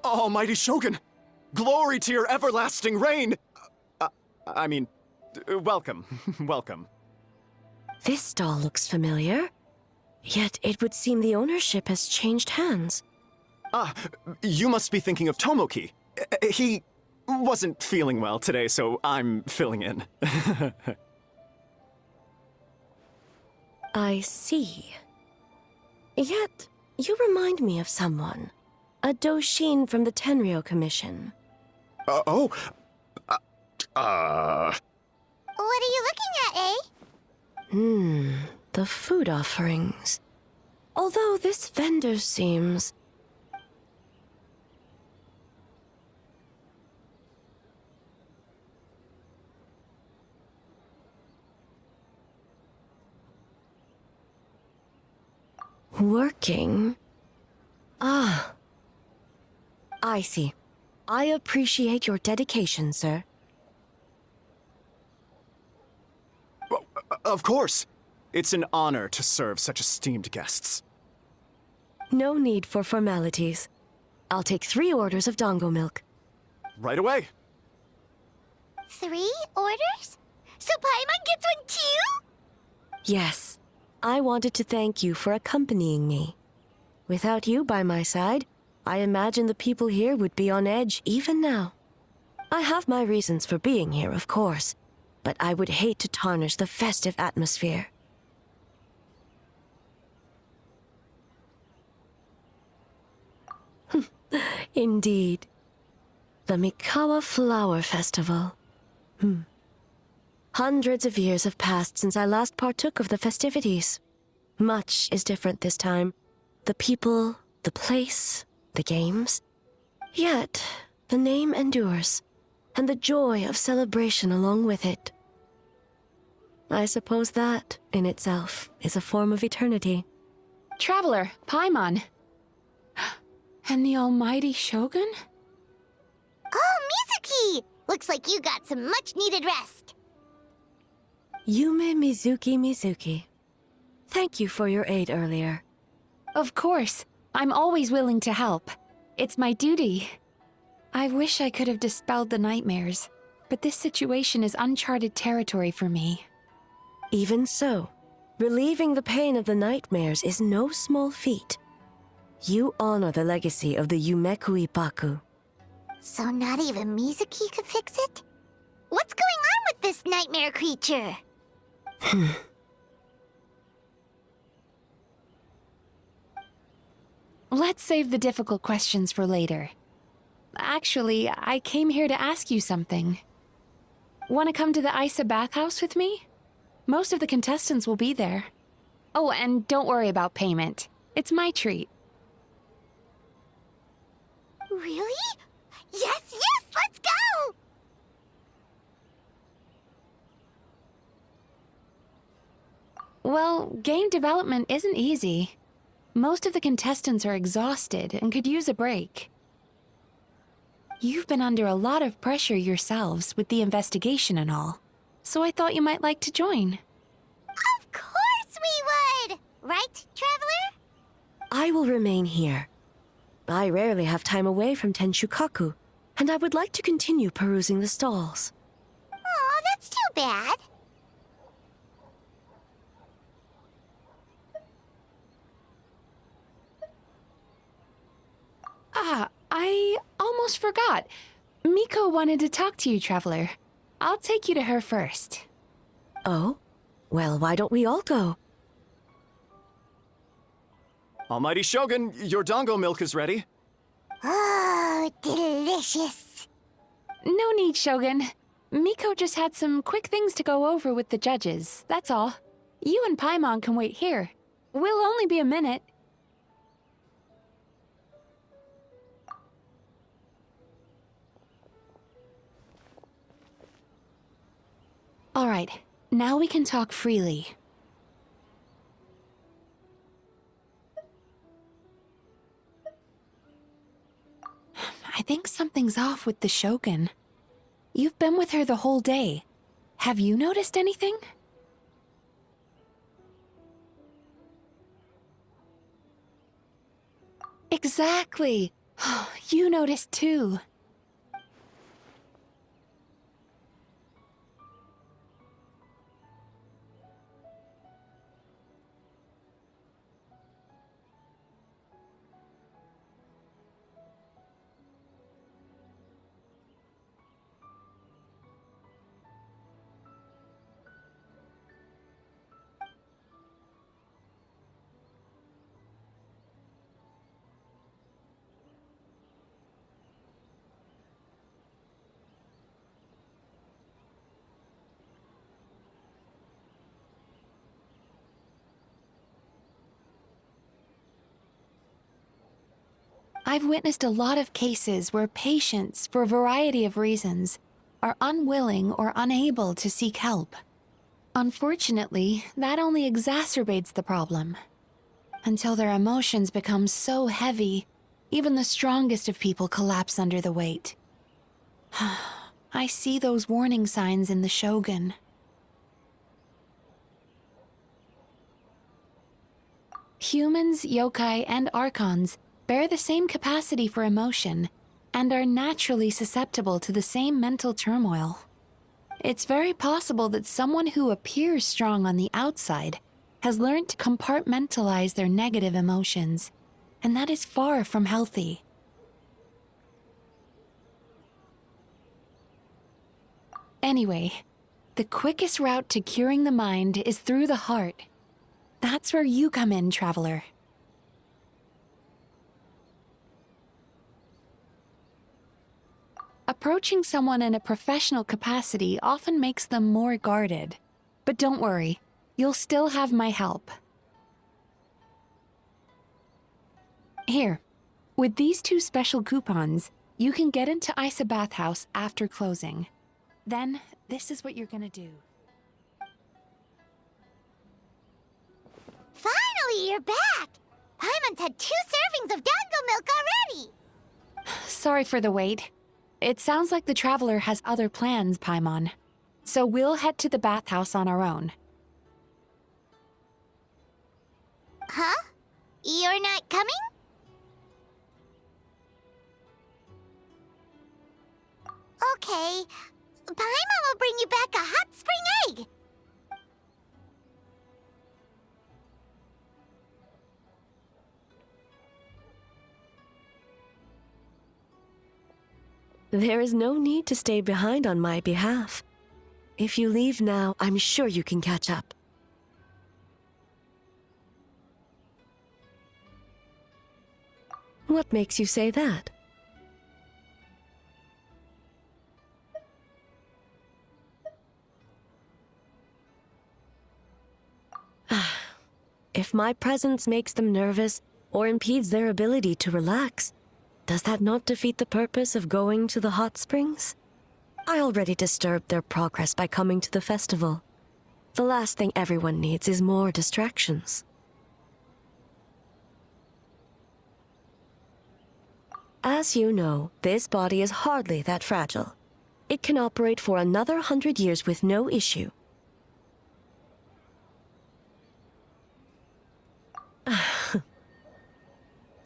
Almighty Shogun! Glory to your everlasting reign! I mean, welcome, welcome. This stall looks familiar, yet it would seem the ownership has changed hands. Ah, you must be thinking of Tomoki. He wasn't feeling well today, so I'm filling in. I see. Yet, you remind me of someone. A Doshin from the Tenryo Commission. What are you looking at, eh? The food offerings. Although this vendor seems... working? Ah. I see. I appreciate your dedication, sir. Of course. It's an honor to serve such esteemed guests. No need for formalities. I'll take 3 orders of dango milk. Right away. 3 orders? So Paimon gets one too? Yes. I wanted to thank you for accompanying me. Without you by my side, I imagine the people here would be on edge even now. I have my reasons for being here, of course, but I would hate to tarnish the festive atmosphere. Indeed. The Mikawa Flower Festival. Hundreds of years have passed since I last partook of the festivities. Much is different this time. The people, the place, the games. Yet, the name endures, and the joy of celebration along with it. I suppose that, in itself, is a form of eternity. Traveler, Paimon. And the almighty Shogun? Oh, Mizuki! Looks like you got some much-needed rest. Yume Mizuki. Thank you for your aid earlier. Of course. I'm always willing to help. It's my duty. I wish I could have dispelled the nightmares, but this situation is uncharted territory for me. Even so, relieving the pain of the nightmares is no small feat. You honor the legacy of the Yumeku Ippaku. So not even Mizuki could fix it? What's going on with this nightmare creature? Let's save the difficult questions for later. Actually, I came here to ask you something. Want to come to the Isa bathhouse with me? Most of the contestants will be there. Oh, and don't worry about payment. It's my treat. Really? Yes, let's go! Well, game development isn't easy. Most of the contestants are exhausted and could use a break. You've been under a lot of pressure yourselves with the investigation and all, so I thought you might like to join. Of course we would! Right, Traveler? I will remain here. I rarely have time away from Tenshukaku, and I would like to continue perusing the stalls. Aw, that's too bad. Ah, I almost forgot. Miko wanted to talk to you, Traveler. I'll take you to her first. Oh? Well, why don't we all go? Almighty Shogun, your dango milk is ready. Oh, delicious. No need, Shogun. Miko just had some quick things to go over with the judges, that's all. You and Paimon can wait here. We'll only be a minute. All right, now we can talk freely. I think something's off with the Shogun. You've been with her the whole day. Have you noticed anything? Exactly. You noticed too. I've witnessed a lot of cases where patients, for a variety of reasons, are unwilling or unable to seek help. Unfortunately, that only exacerbates the problem. Until their emotions become so heavy, even the strongest of people collapse under the weight. I see those warning signs in the Shogun. Humans, yokai, and archons bear the same capacity for emotion and are naturally susceptible to the same mental turmoil. It's very possible that someone who appears strong on the outside has learned to compartmentalize their negative emotions, and that is far from healthy. Anyway, the quickest route to curing the mind is through the heart. That's where you come in, traveler. Approaching someone in a professional capacity often makes them more guarded. But don't worry, you'll still have my help. Here, with these 2 special coupons, you can get into Isa Bathhouse after closing. Then, this is what you're gonna do. Finally, you're back! Paimon's had 2 servings of dango milk already! Sorry for the wait. It sounds like the traveler has other plans, Paimon. So we'll head to the bathhouse on our own. Huh? You're not coming? Okay. Paimon will bring you back a hot spring egg! There is no need to stay behind on my behalf. If you leave now, I'm sure you can catch up. What makes you say that? If my presence makes them nervous or impedes their ability to relax, does that not defeat the purpose of going to the hot springs? I already disturbed their progress by coming to the festival. The last thing everyone needs is more distractions. As you know, this body is hardly that fragile. It can operate for another 100 years with no issue.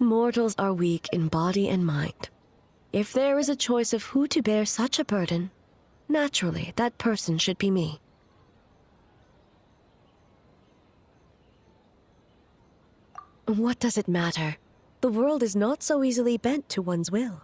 Mortals are weak in body and mind. If there is a choice of who to bear such a burden, naturally that person should be me. What does it matter? The world is not so easily bent to one's will.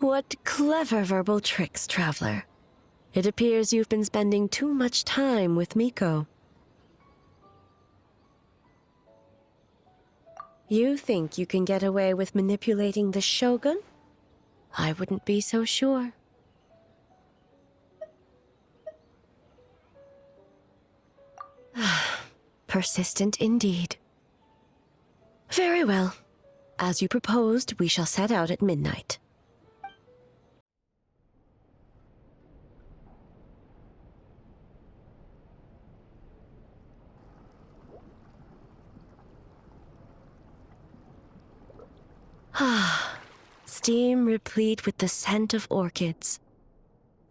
What clever verbal tricks, traveler. It appears you've been spending too much time with Miko. You think you can get away with manipulating the Shogun? I wouldn't be so sure. Persistent indeed. Very well. As you proposed, we shall set out at midnight. Steam replete with the scent of orchids.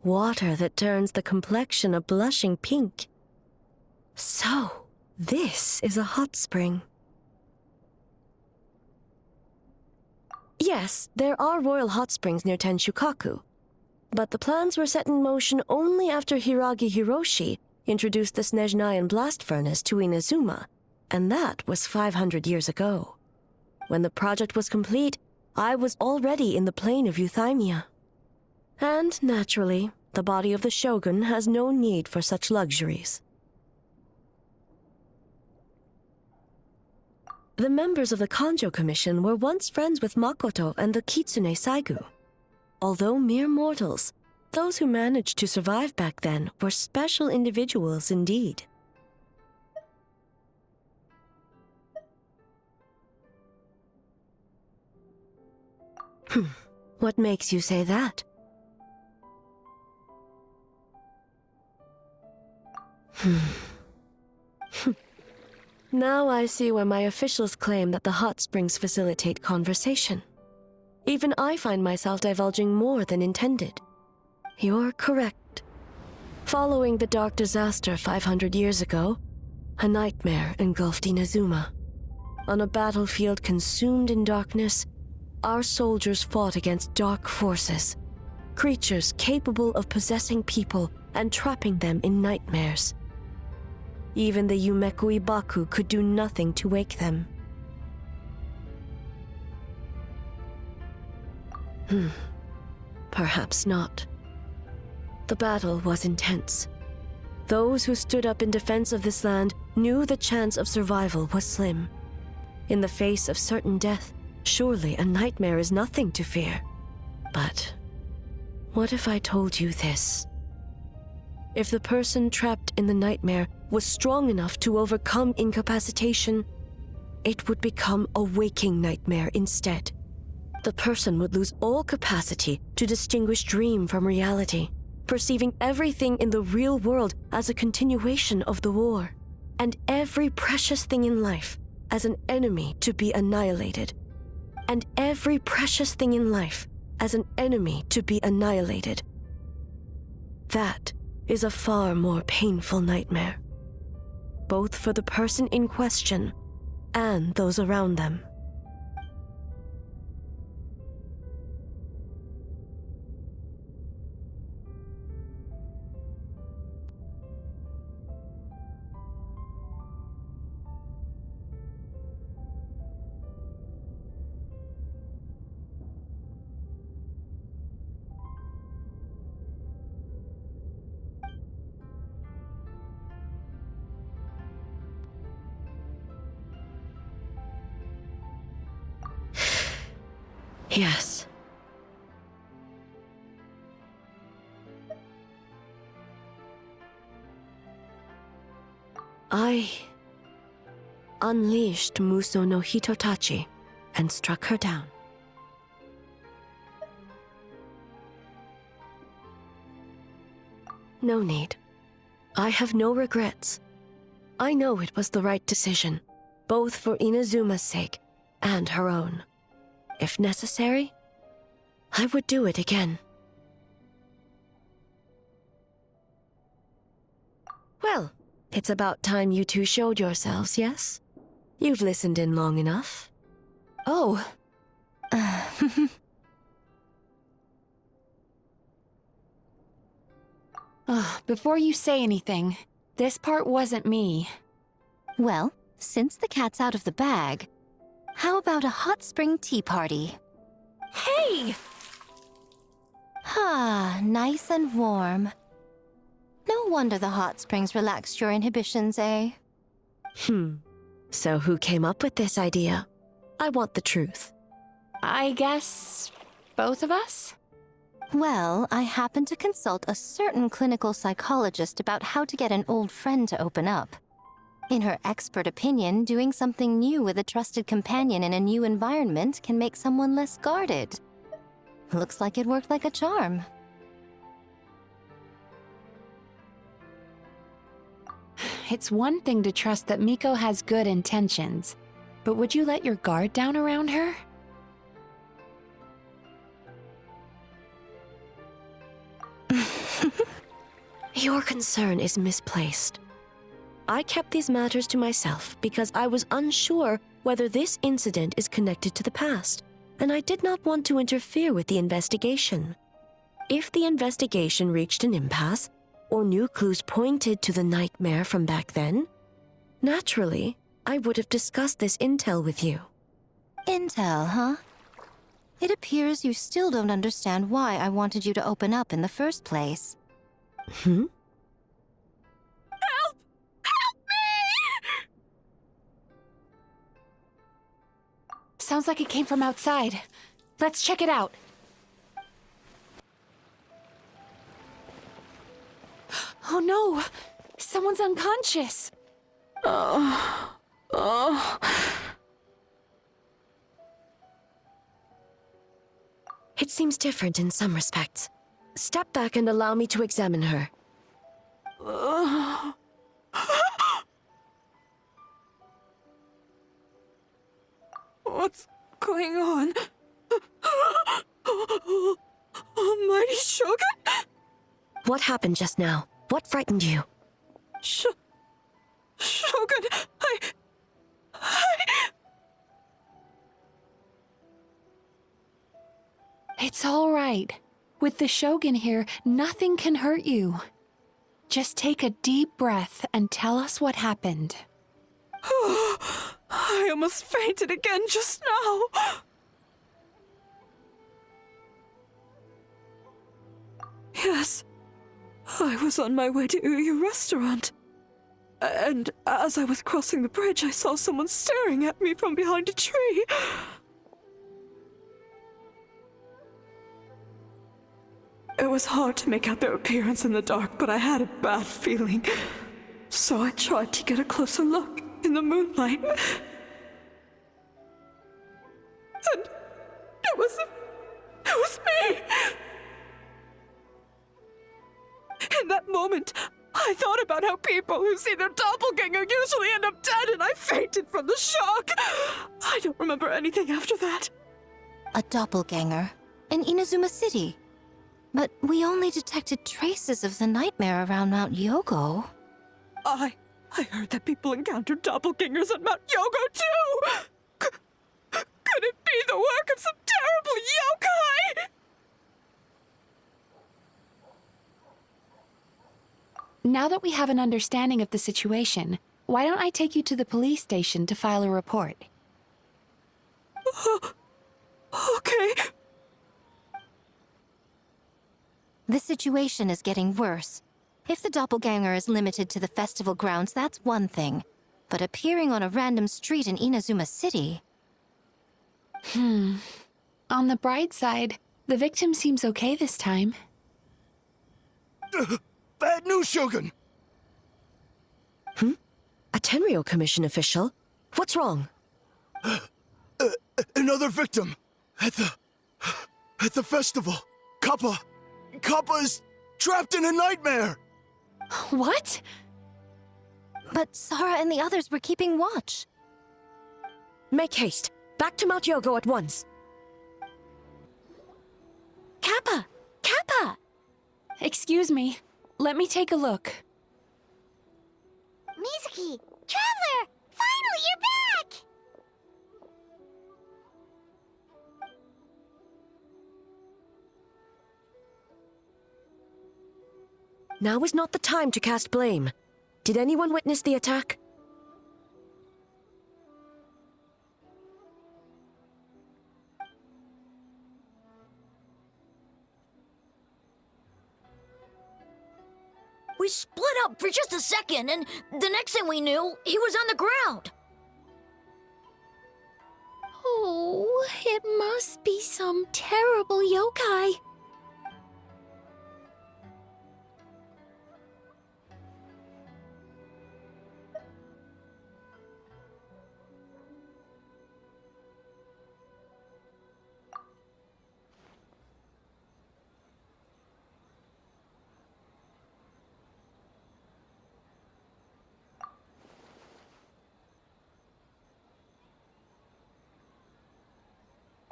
Water that turns the complexion a blushing pink. So, this is a hot spring. Yes, there are royal hot springs near Tenshukaku, but the plans were set in motion only after Hiragi Hiroshi introduced the Snezhnayan blast furnace to Inazuma, and that was 500 years ago. When the project was complete, I was already in the plain of Euthymia. And, naturally, the body of the shogun has no need for such luxuries. The members of the Kanjo Commission were once friends with Makoto and the Kitsune Saigu. Although mere mortals, those who managed to survive back then were special individuals indeed. What makes you say that? Now I see why my officials claim that the hot springs facilitate conversation. Even I find myself divulging more than intended. You're correct. Following the dark disaster 500 years ago, a nightmare engulfed Inazuma. On a battlefield consumed in darkness, our soldiers fought against dark forces, creatures capable of possessing people and trapping them in nightmares. Even the Yumekui Baku could do nothing to wake them. Perhaps not. The battle was intense. Those who stood up in defense of this land knew the chance of survival was slim. In the face of certain death, surely a nightmare is nothing to fear. But what if I told you this? If the person trapped in the nightmare was strong enough to overcome incapacitation, it would become a waking nightmare instead. The person would lose all capacity to distinguish dream from reality, perceiving everything in the real world as a continuation of the war, and every precious thing in life as an enemy to be annihilated. And every precious thing in life as an enemy to be annihilated. That is a far more painful nightmare, both for the person in question and those around them. Yes. I unleashed Muso no Hitotachi and struck her down. No need. I have no regrets. I know it was the right decision, both for Inazuma's sake and her own. If necessary, I would do it again. Well, it's about time you two showed yourselves, yes? You've listened in long enough. Oh. Before you say anything, this part wasn't me. Well, since the cat's out of the bag, how about a hot spring tea party? Hey! Ah, nice and warm. No wonder the hot springs relaxed your inhibitions, eh? So who came up with this idea? I want the truth. I guess both of us? Well, I happened to consult a certain clinical psychologist about how to get an old friend to open up. In her expert opinion, doing something new with a trusted companion in a new environment can make someone less guarded. Looks like it worked like a charm. It's one thing to trust that Miko has good intentions, but would you let your guard down around her? Your concern is misplaced. I kept these matters to myself because I was unsure whether this incident is connected to the past, and I did not want to interfere with the investigation. If the investigation reached an impasse, or new clues pointed to the nightmare from back then, naturally, I would have discussed this intel with you. Intel, huh? It appears you still don't understand why I wanted you to open up in the first place. Hmm? Sounds like it came from outside. Let's check it out. Oh no! Someone's unconscious! It seems different in some respects. Step back and allow me to examine her. What's going on? Almighty Shogun? What happened just now? What frightened you? Shogun, It's all right. With the Shogun here, nothing can hurt you. Just take a deep breath and tell us what happened. I almost fainted again just now. Yes, I was on my way to Uyu restaurant. And as I was crossing the bridge, I saw someone staring at me from behind a tree. It was hard to make out their appearance in the dark, but I had a bad feeling. So I tried to get a closer look in the moonlight. And it was me! In that moment, I thought about how people who see their doppelganger usually end up dead, and I fainted from the shock. I don't remember anything after that. A doppelganger in Inazuma City. But we only detected traces of the nightmare around Mount Yogo. I heard that people encountered doppelgangers at Mount Yogo too! Could it be the work of some terrible yokai? Now that we have an understanding of the situation, why don't I take you to the police station to file a report? Okay. The situation is getting worse. If the doppelganger is limited to the festival grounds, that's one thing. But appearing on a random street in Inazuma City... On the bright side, the victim seems okay this time. Bad news, Shogun! A Tenryo Commission official? What's wrong? Another victim! At the festival! Kappa is trapped in a nightmare! What? But Sara and the others were keeping watch. Make haste. Back to Mount Yogo at once. Kappa! Kappa! Excuse me. Let me take a look. Mizuki! Traveler! Finally, you're back! Now is not the time to cast blame. Did anyone witness the attack? We split up for just a second, and the next thing we knew, he was on the ground. Oh, it must be some terrible yokai.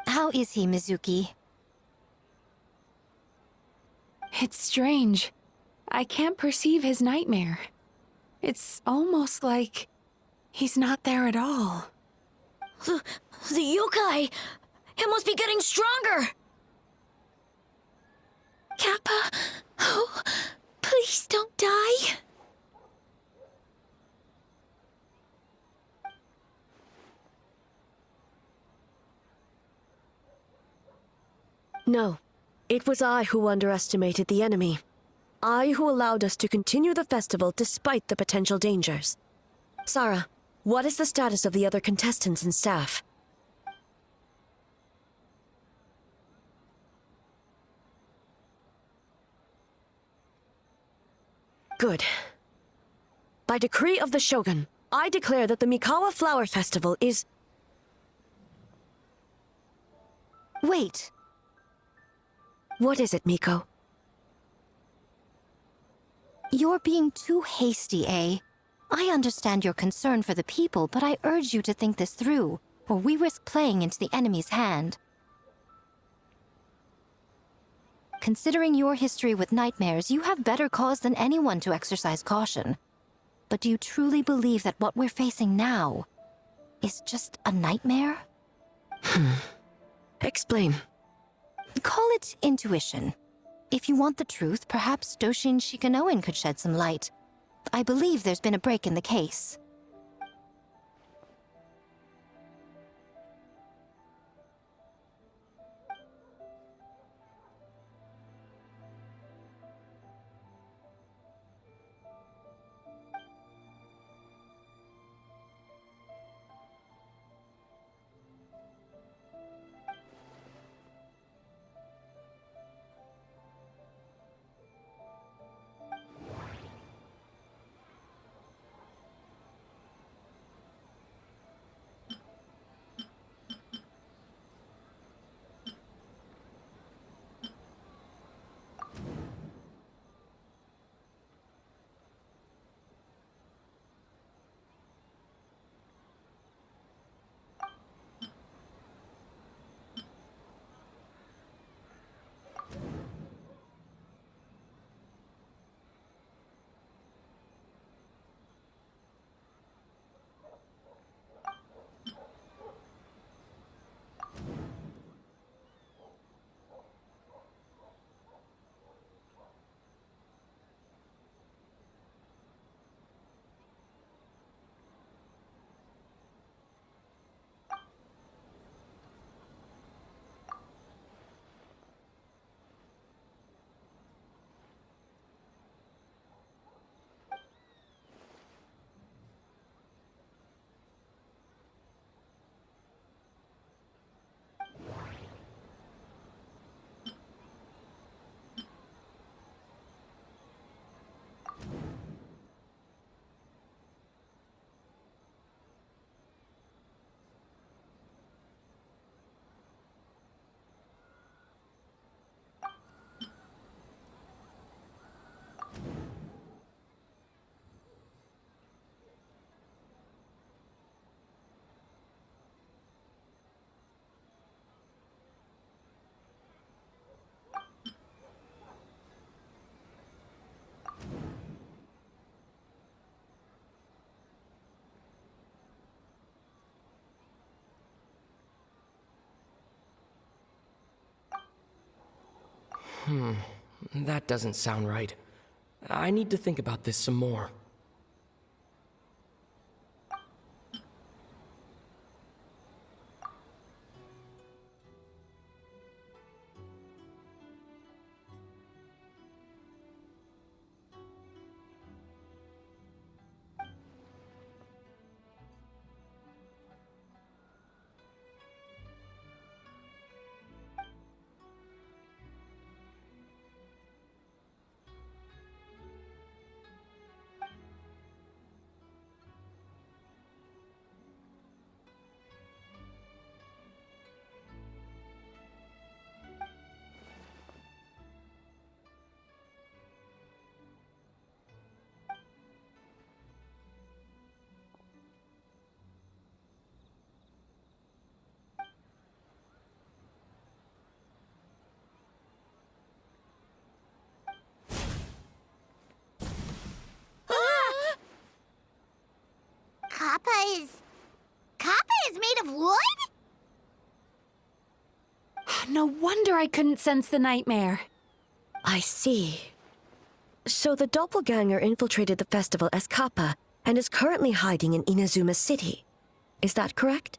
How is he, Mizuki? It's strange. I can't perceive his nightmare. It's almost like he's not there at all. The yokai! It must be getting stronger! Kappa, oh, please don't die. No, it was I who underestimated the enemy. I who allowed us to continue the festival despite the potential dangers. Sarah, what is the status of the other contestants and staff? Good. By decree of the Shogun, I declare that the Mikawa Flower Festival is... Wait. What is it, Miko? You're being too hasty, eh? I understand your concern for the people, but I urge you to think this through, or we risk playing into the enemy's hand. Considering your history with nightmares, you have better cause than anyone to exercise caution. But do you truly believe that what we're facing now is just a nightmare? Explain. Call it intuition. If you want the truth, perhaps Doshin Shikanoin could shed some light. I believe there's been a break in the case. That doesn't sound right. I need to think about this some more. Kappa is made of wood? No wonder I couldn't sense the nightmare. I see. So the doppelganger infiltrated the festival as Kappa and is currently hiding in Inazuma City. Is that correct?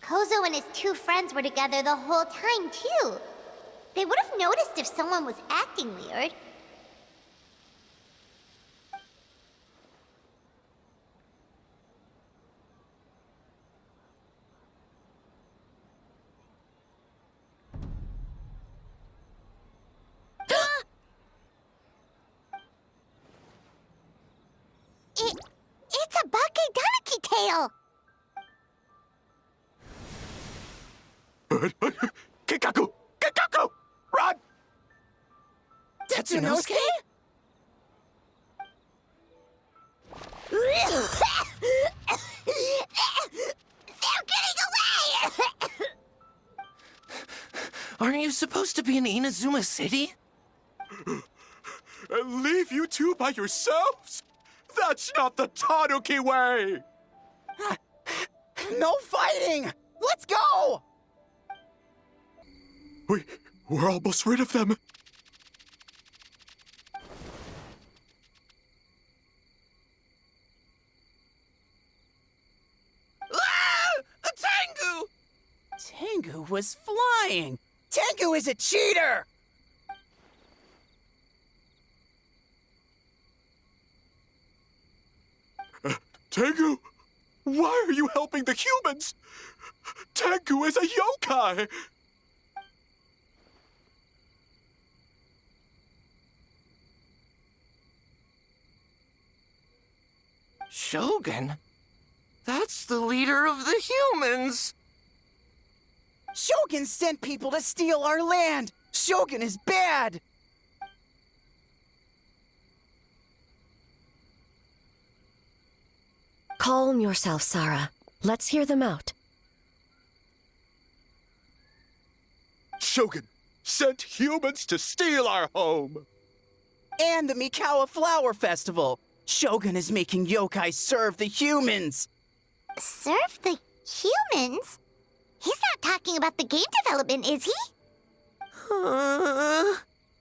Kozo and his two friends were together the whole time, too. They would have noticed if someone was acting weird. It's a Bakedaniki tail! Kikaku! Kikaku! Run! Tetsunosuke? They're getting away! Aren't you supposed to be in Inazuma City? And leave you two by yourselves? That's not the Tanuki way! No fighting! Let's go! We're almost rid of them. Ah! A Tengu! Tengu was flying! Tengu is a cheater! Tengu, why are you helping the humans? Tengu is a yokai! Shogun? That's the leader of the humans! Shogun sent people to steal our land! Shogun is bad! Calm yourself, Sarah. Let's hear them out. Shogun sent humans to steal our home! And the Mikawa Flower Festival! Shogun is making yokai serve the humans! Serve the humans? He's not talking about the game development, is he?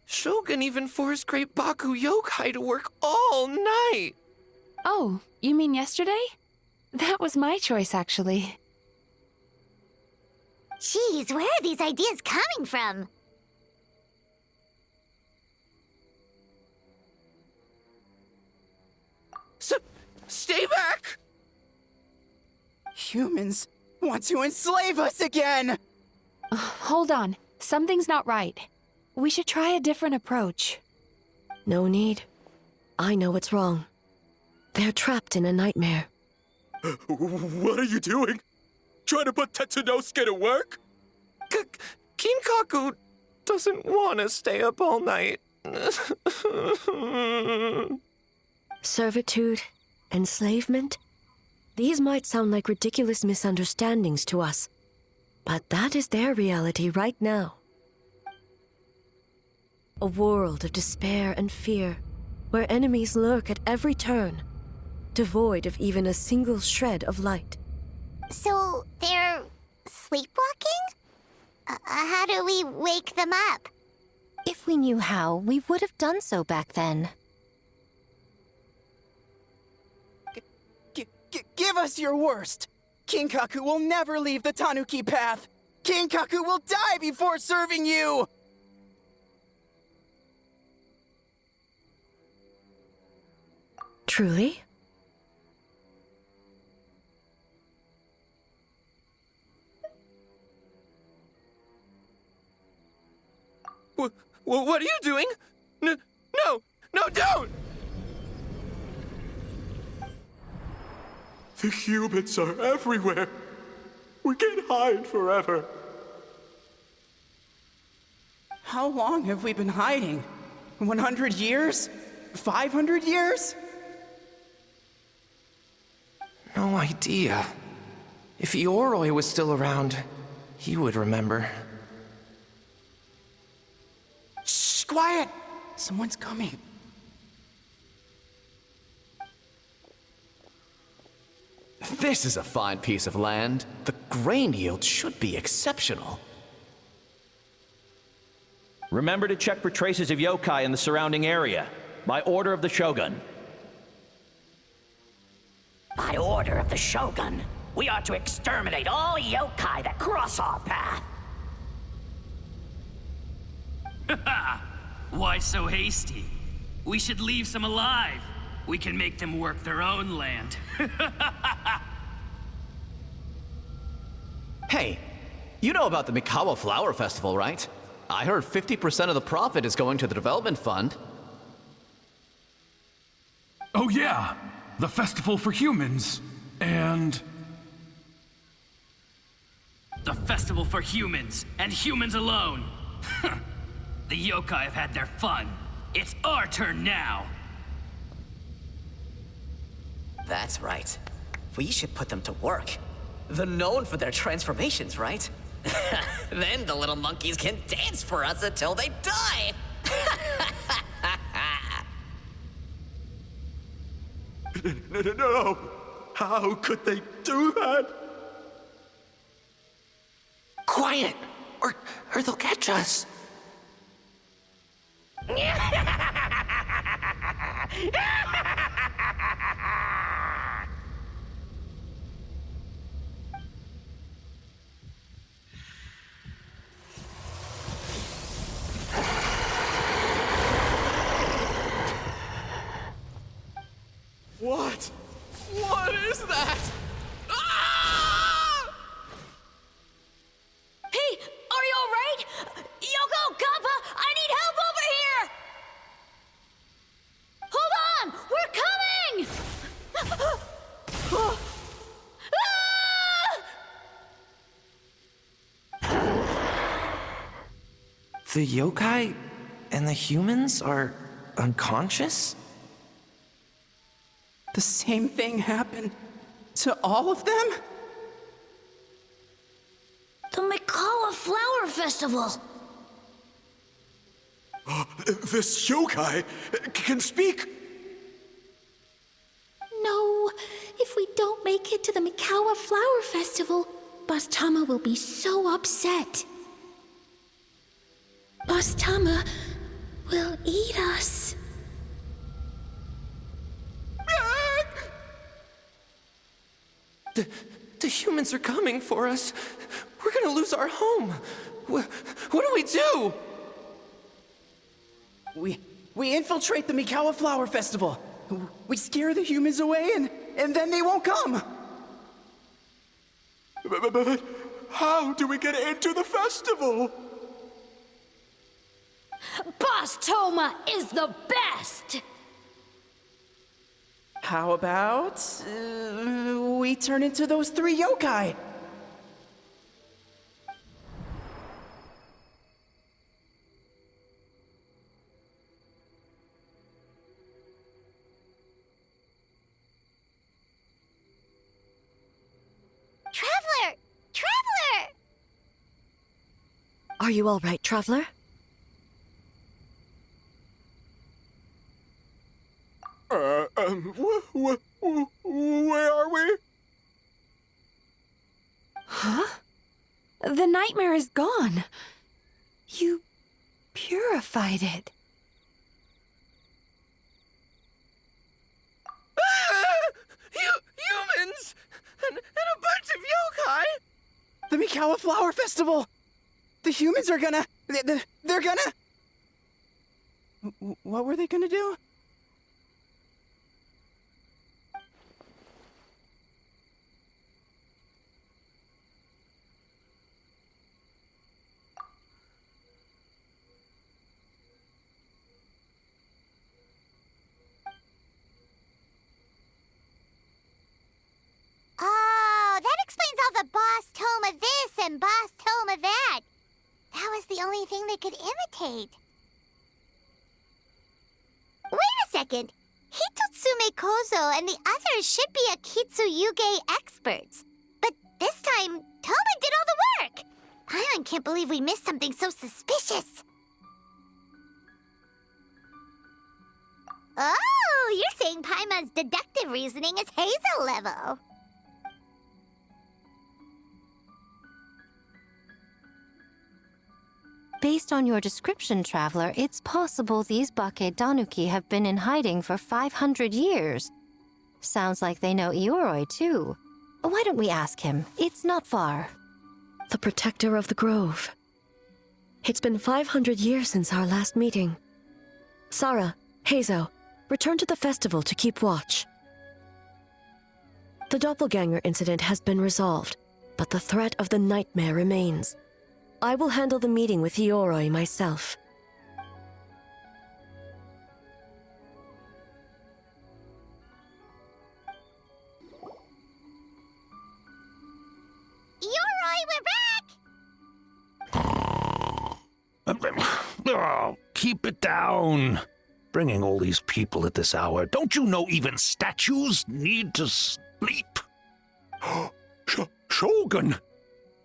Shogun even forced Great Baku Yokai to work all night! Oh, you mean yesterday? That was my choice, actually. Jeez, where are these ideas coming from? Stay back! Humans want to enslave us again! Hold on. Something's not right. We should try a different approach. No need. I know what's wrong. They're trapped in a nightmare. What are you doing? Trying to put Tetsunosuke to work? Kinkaku doesn't want to stay up all night. Servitude, enslavement? These might sound like ridiculous misunderstandings to us, but that is their reality right now. A world of despair and fear, where enemies lurk at every turn, devoid of even a single shred of light. So, they're sleepwalking? How do we wake them up? If we knew how, we would have done so back then. Give us your worst! Kinkaku will never leave the Tanuki path! Kinkaku will die before serving you! Truly? What are you doing? No, don't! The humans are everywhere. We can't hide forever. How long have we been hiding? 100 years? 500 years? No idea. If Ioroi was still around, he would remember. Shh, quiet! Someone's coming. This is a fine piece of land. The grain yield should be exceptional. Remember to check for traces of yokai in the surrounding area. By order of the Shogun. By order of the Shogun, we are to exterminate all yokai that cross our path. Why so hasty? We should leave some alive. We can make them work their own land. Hey, you know about the Mikawa Flower Festival, right? I heard 50% of the profit is going to the development fund. Oh yeah, the festival for humans. And... The festival for humans, and humans alone. The yokai have had their fun. It's our turn now. That's right. We should put them to work. They're known for their transformations, right? Then the little monkeys can dance for us until they die! No! How could they do that? Quiet! Or they'll catch us. What? What is that? Ah! Hey, are you alright? Yoko, Kappa, I need help over here! Hold on! We're coming! The yokai and the humans are unconscious? The same thing happened to all of them? The Mikawa Flower Festival! This yokai can speak! No, if we don't make it to the Mikawa Flower Festival, Boss Tama will be so upset. Boss Tama will eat us. The humans are coming for us. We're gonna lose our home. What do we do? We infiltrate the Mikawa Flower Festival. We scare the humans away and then they won't come. But how do we get into the festival? Boss Toma is the best! How about we turn into those 3 yokai? Traveler! Traveler! Are you all right, Traveler? Where are we? Huh? The nightmare is gone. You purified it. Humans! And a bunch of yokai! The Mikawa Flower Festival! The humans are gonna... They're gonna... What were they gonna do? Oh, that explains all the Boss Toma this and Boss Toma that. That was the only thing they could imitate. Wait a second. Hitotsume Kozo and the others should be Akitsuyuge experts. But this time, Toma did all the work! Paimon can't believe we missed something so suspicious. Oh, you're saying Paimon's deductive reasoning is Hazel level. Based on your description, Traveler, it's possible these Bake Danuki have been in hiding for 500 years. Sounds like they know Ioroi, too. Why don't we ask him? It's not far. The protector of the grove. It's been 500 years since our last meeting. Sarah, Hazel, return to the festival to keep watch. The doppelganger incident has been resolved, but the threat of the nightmare remains. I will handle the meeting with Ioroi myself. Oh, keep it down. Bringing all these people at this hour. Don't you know even statues need to sleep? Shogun!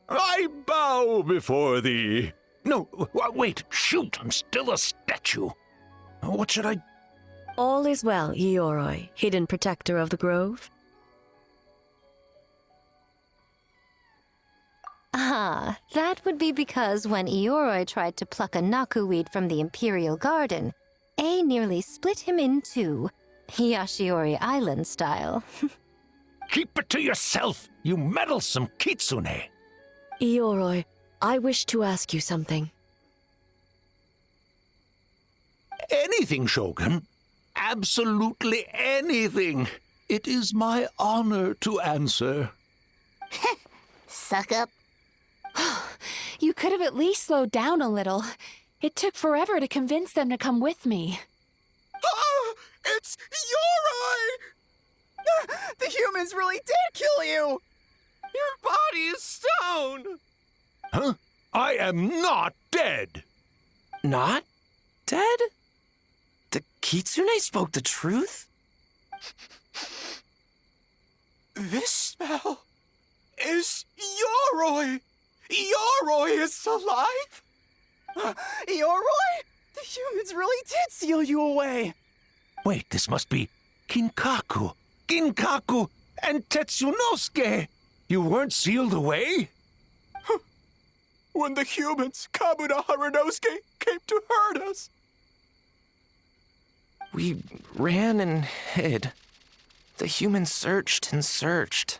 I bow before thee. No, wait, shoot, I'm still a statue. What should I... All is well, Ioroi, hidden protector of the grove. Ah, that would be because when Ioroi tried to pluck a naku weed from the Imperial Garden, A nearly split him in two, Yashiori Island style. Keep it to yourself, you meddlesome kitsune! Ioroi, I wish to ask you something. Anything, Shogun. Absolutely anything. It is my honor to answer. Suck up. You could have at least slowed down a little. It took forever to convince them to come with me. Oh, it's Ioroi! The humans really did kill you! Your body is stone! Huh? I am not dead! Not dead? The Kitsune spoke the truth? This smell is Ioroi! Ioroi is alive? Ioroi? The humans really did seal you away! Wait, this must be Kinkaku, Ginkaku, and Tetsunosuke! You weren't sealed away? When the humans, Kabuna Harunosuke, came to hurt us. We ran and hid. The humans searched and searched.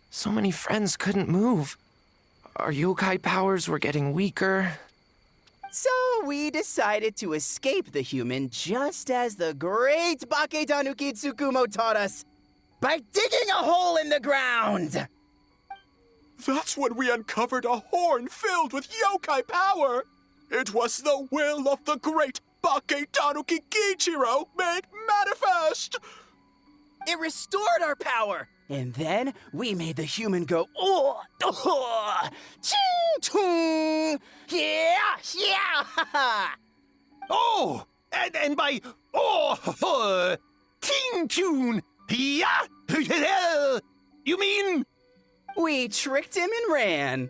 So many friends couldn't move. Our yokai powers were getting weaker. So we decided to escape the human just as the great Bake Tanuki Tsukumo taught us, by digging a hole in the ground! That's when we uncovered a horn filled with yokai power. It was the will of the great Bake Tanuki Kiichiro made manifest. It restored our power, and then we made the human go, oh, ching, chung, yeah, yeah, ha, ha. Oh, and by, ting tune, yeah, you mean? We tricked him and ran.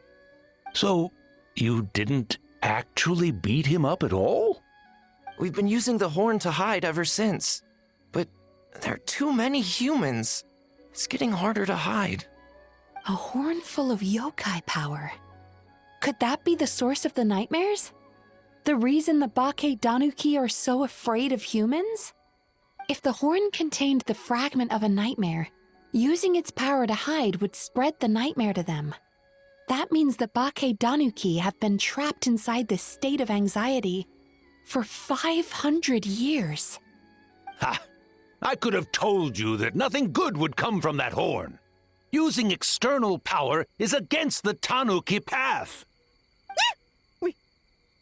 So, you didn't actually beat him up at all? We've been using the horn to hide ever since. But there are too many humans. It's getting harder to hide. A horn full of yokai power. Could that be the source of the nightmares? The reason the Bake Danuki are so afraid of humans? If the horn contained the fragment of a nightmare, using its power to hide would spread the nightmare to them. That means the Bake Danuki have been trapped inside this state of anxiety for 500 years. Ha! I could have told you that nothing good would come from that horn. Using external power is against the Tanuki path.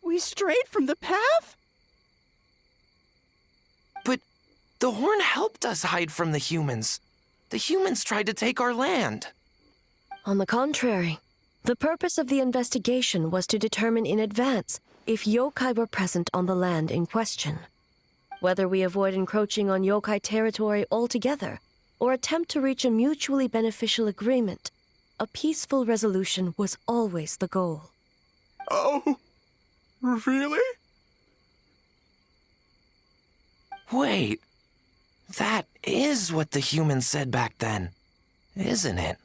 We strayed from the path? But the horn helped us hide from the humans. The humans tried to take our land. On the contrary, the purpose of the investigation was to determine in advance if yokai were present on the land in question. Whether we avoid encroaching on yokai territory altogether, or attempt to reach a mutually beneficial agreement, a peaceful resolution was always the goal. Oh, really? Wait, that is what the humans said back then, isn't it?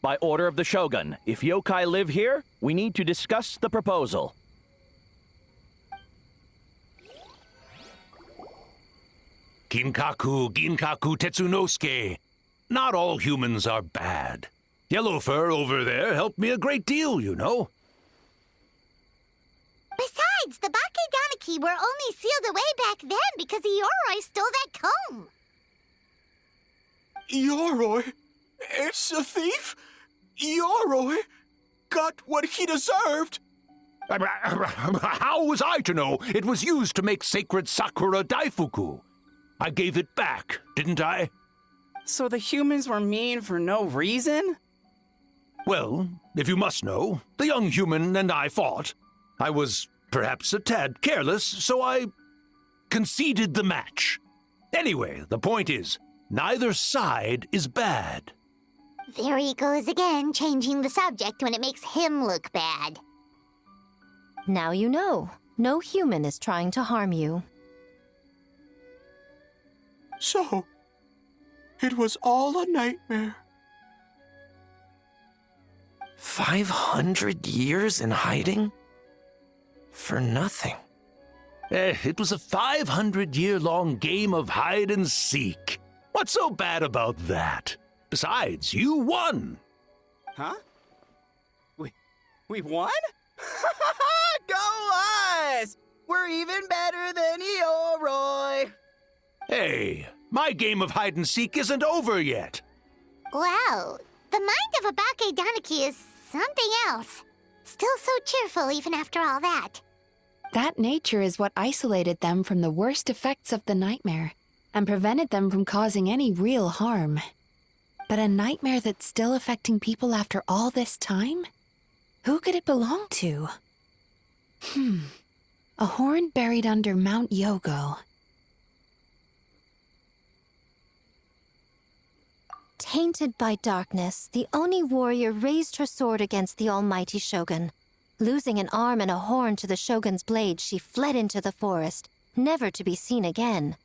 By order of the Shogun, if yokai live here, we need to discuss the proposal. Ginkaku, Ginkaku Tetsunosuke. Not all humans are bad. Yellow Fur over there helped me a great deal, you know. Besides, the Bakedaniki were only sealed away back then because Ioroi stole that comb. Yoroi? It's a thief? Yoroi got what he deserved. How was I to know it was used to make sacred Sakura Daifuku? I gave it back, didn't I? So the humans were mean for no reason? Well, if you must know, the young human and I fought. I was perhaps a tad careless, so I conceded the match. Anyway, the point is, neither side is bad. There he goes again, changing the subject when it makes him look bad. Now you know. No human is trying to harm you. So, it was all a nightmare. 500 years in hiding? For nothing. It was a 500-year-long game of hide and seek. What's so bad about that? Besides, you won. Huh? We won? Go us! We're even better than Ioroi! Hey, my game of hide and seek isn't over yet. Wow, the mind of a Bakedaniki is something else. Still so cheerful even after all that. That nature is what isolated them from the worst effects of the nightmare and prevented them from causing any real harm. But a nightmare that's still affecting people after all this time? Who could it belong to? A horn buried under Mount Yogo. Tainted by darkness, the Oni warrior raised her sword against the almighty Shogun. Losing an arm and a horn to the Shogun's blade, she fled into the forest, never to be seen again.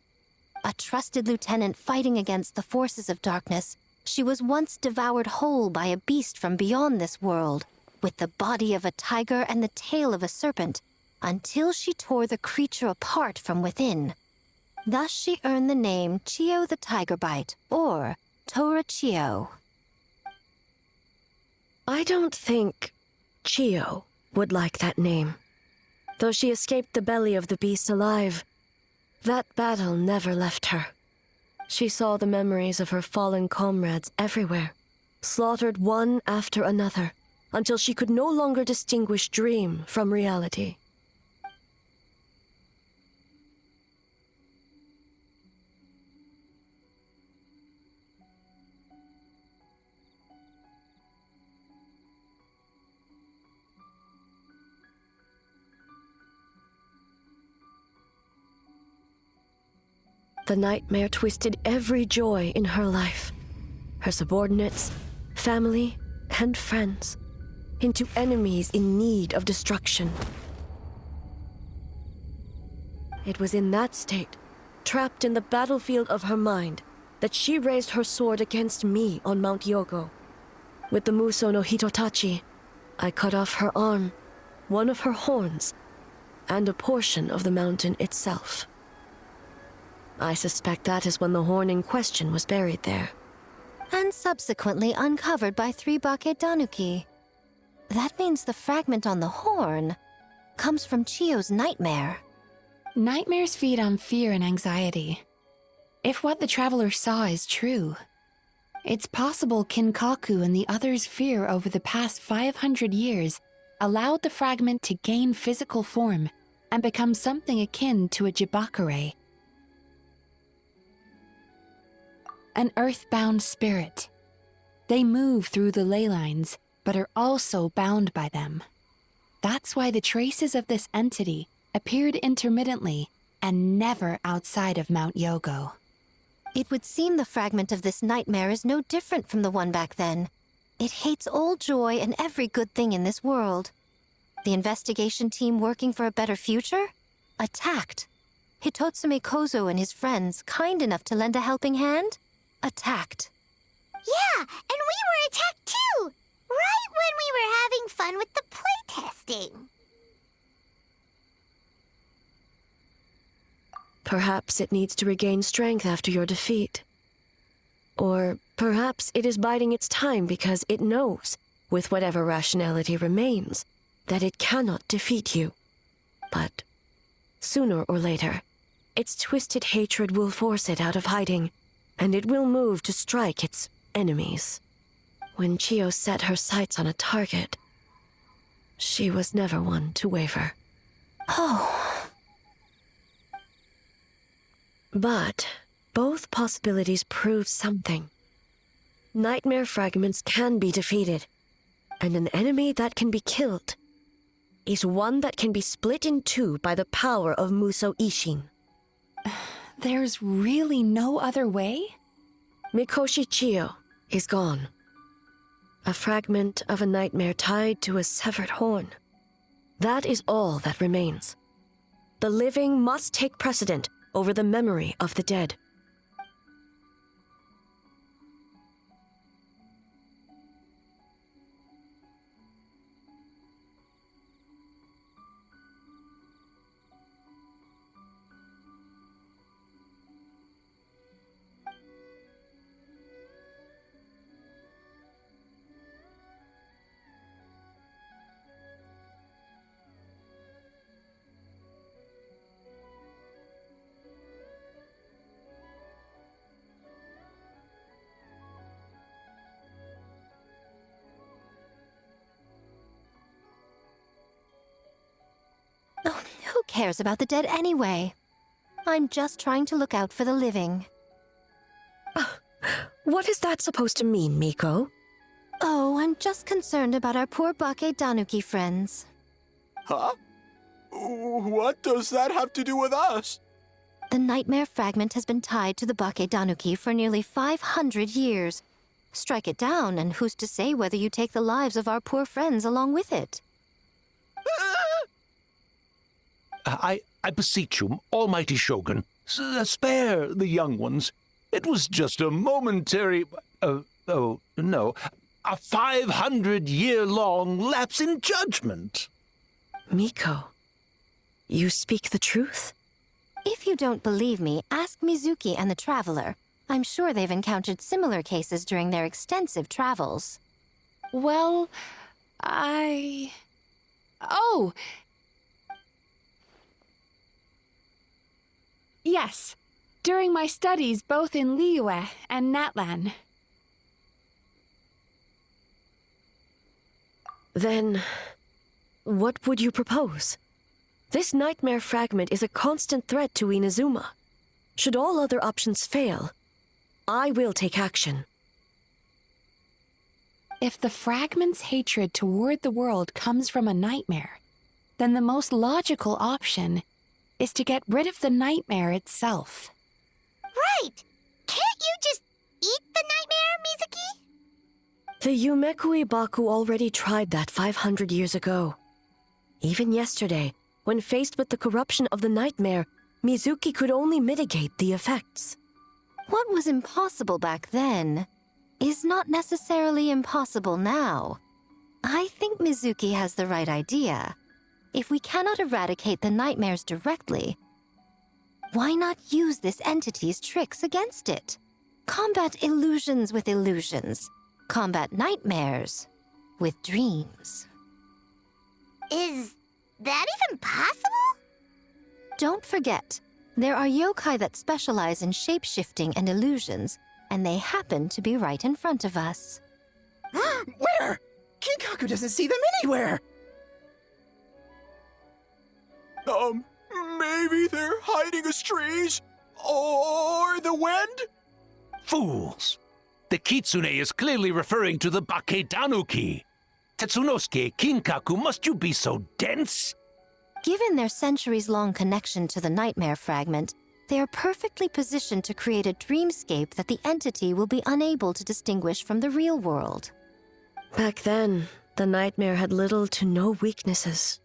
A trusted lieutenant fighting against the forces of darkness, she was once devoured whole by a beast from beyond this world, with the body of a tiger and the tail of a serpent, until she tore the creature apart from within. Thus she earned the name Chiyo the Tiger Bite, or Tora Chiyo. I don't think Chiyo would like that name. Though she escaped the belly of the beast alive, that battle never left her. She saw the memories of her fallen comrades everywhere, slaughtered one after another, until she could no longer distinguish dream from reality. The nightmare twisted every joy in her life, her subordinates, family, and friends, into enemies in need of destruction. It was in that state, trapped in the battlefield of her mind, that she raised her sword against me on Mount Yogo. With the Muso no Hitotachi, I cut off her arm, one of her horns, and a portion of the mountain itself. I suspect that is when the horn in question was buried there. And subsequently uncovered by 3 Bakedanuki. That means the fragment on the horn comes from Chiyo's nightmare. Nightmares feed on fear and anxiety. If what the traveler saw is true, it's possible Kinkaku and the others' fear over the past 500 years allowed the fragment to gain physical form and become something akin to a jibakure. An earthbound spirit. They move through the ley lines, but are also bound by them. That's why the traces of this entity appeared intermittently and never outside of Mount Yogo. It would seem the fragment of this nightmare is no different from the one back then. It hates all joy and every good thing in this world. The investigation team working for a better future? Attacked. Hitotsume Kozo and his friends, kind enough to lend a helping hand? Attacked. Yeah, and we were attacked too! Right when we were having fun with the playtesting. Perhaps it needs to regain strength after your defeat. Or perhaps it is biding its time because it knows, with whatever rationality remains, that it cannot defeat you. But sooner or later, its twisted hatred will force it out of hiding, and it will move to strike its enemies. When Chio set her sights on a target, she was never one to waver. Oh. But both possibilities prove something. Nightmare fragments can be defeated, and an enemy that can be killed is one that can be split in two by the power of Muso Ishin. There's really no other way? Mikoshi Chio is gone. A fragment of a nightmare tied to a severed horn. That is all that remains. The living must take precedent over the memory of the dead. Oh, who cares about the dead anyway? I'm just trying to look out for the living. What is that supposed to mean, Miko? Oh, I'm just concerned about our poor Bake Danuki friends. Huh? What does that have to do with us? The nightmare fragment has been tied to the Bake Danuki for nearly 500 years. Strike it down, and who's to say whether you take the lives of our poor friends along with it? I beseech you, almighty Shogun, spare the young ones. It was just a momentary... a 500-year-long lapse in judgment. Miko, you speak the truth? If you don't believe me, ask Mizuki and the Traveler. I'm sure they've encountered similar cases during their extensive travels. Well, Oh! Yes, during my studies both in Liyue and Natlan. Then, what would you propose? This nightmare fragment is a constant threat to Inazuma. Should all other options fail, I will take action. If the fragment's hatred toward the world comes from a nightmare, then the most logical option is to get rid of the nightmare itself. Right! Can't you just eat the nightmare, Mizuki? The Yumekui Baku already tried that 500 years ago. Even yesterday, when faced with the corruption of the nightmare, Mizuki could only mitigate the effects. What was impossible back then is not necessarily impossible now. I think Mizuki has the right idea. If we cannot eradicate the nightmares directly, why not use this entity's tricks against it? Combat illusions with illusions. Combat nightmares with dreams. Is that even possible? Don't forget, there are yokai that specialize in shape-shifting and illusions, and they happen to be right in front of us. Where? Kinkaku doesn't see them anywhere! Maybe they're hiding us trees? Or the wind? Fools! The kitsune is clearly referring to the Bake Danuki. Tetsunosuke, Kinkaku, must you be so dense? Given their centuries-long connection to the nightmare fragment, they are perfectly positioned to create a dreamscape that the entity will be unable to distinguish from the real world. Back then, the nightmare had little to no weaknesses.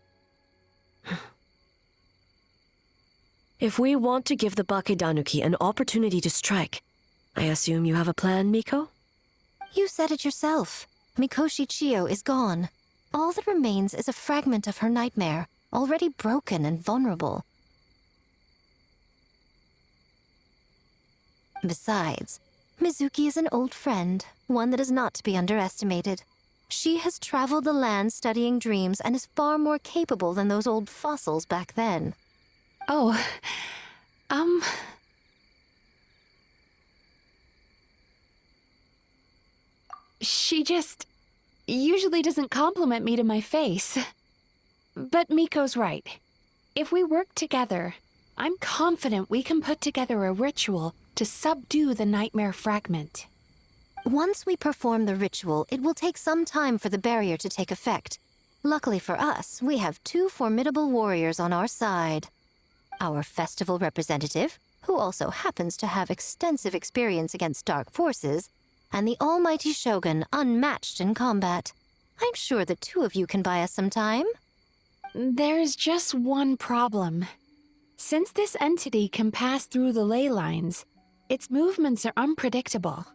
If we want to give the Bakedanuki an opportunity to strike, I assume you have a plan, Miko? You said it yourself. Mikoshi Chiyo is gone. All that remains is a fragment of her nightmare, already broken and vulnerable. Besides, Mizuki is an old friend, one that is not to be underestimated. She has traveled the land studying dreams and is far more capable than those old fossils back then. Oh, She just usually doesn't compliment me to my face. But Miko's right. If we work together, I'm confident we can put together a ritual to subdue the nightmare fragment. Once we perform the ritual, it will take some time for the barrier to take effect. Luckily for us, we have two formidable warriors on our side. Our festival representative, who also happens to have extensive experience against dark forces, and the almighty Shogun, unmatched in combat. I'm sure the two of you can buy us some time. There's just one problem. Since this entity can pass through the ley lines, its movements are unpredictable.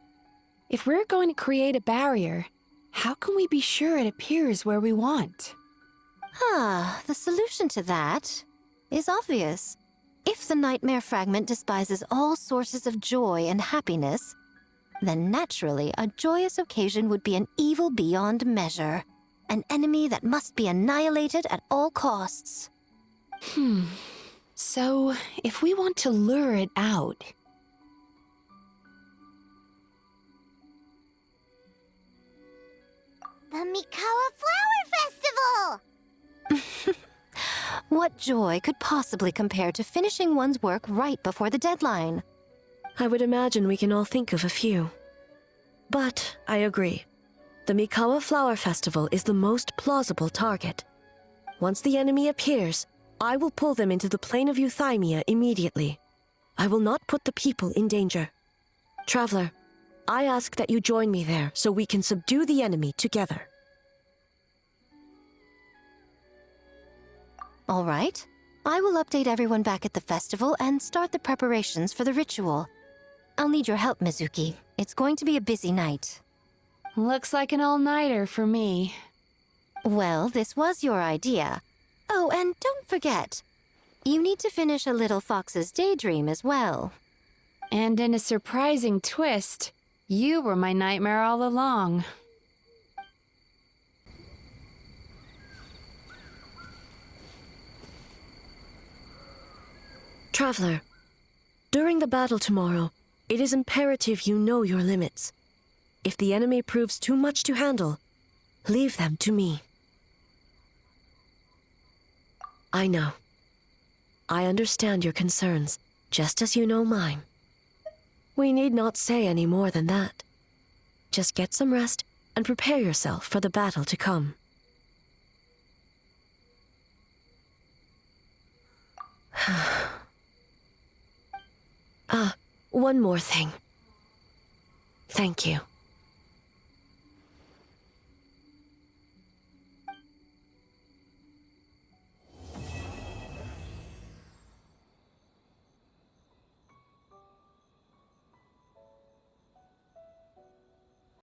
If we're going to create a barrier, how can we be sure it appears where we want? The solution to that is obvious. If the nightmare fragment despises all sources of joy and happiness, then naturally a joyous occasion would be an evil beyond measure. An enemy that must be annihilated at all costs. So, if we want to lure it out... The Mikawa Flower Festival! What joy could possibly compare to finishing one's work right before the deadline? I would imagine we can all think of a few. But I agree. The Mikawa Flower Festival is the most plausible target. Once the enemy appears, I will pull them into the plane of Euthymia immediately. I will not put the people in danger. Traveler, I ask that you join me there so we can subdue the enemy together. All right. I will update everyone back at the festival and start the preparations for the ritual. I'll need your help, Mizuki. It's going to be a busy night. Looks like an all-nighter for me. Well, this was your idea. Oh, and don't forget, you need to finish a Little Fox's Daydream as well. And in a surprising twist, you were my nightmare all along. Traveler, during the battle tomorrow, it is imperative you know your limits. If the enemy proves too much to handle, leave them to me. I know. I understand your concerns, just as you know mine. We need not say any more than that. Just get some rest and prepare yourself for the battle to come. One more thing. Thank you.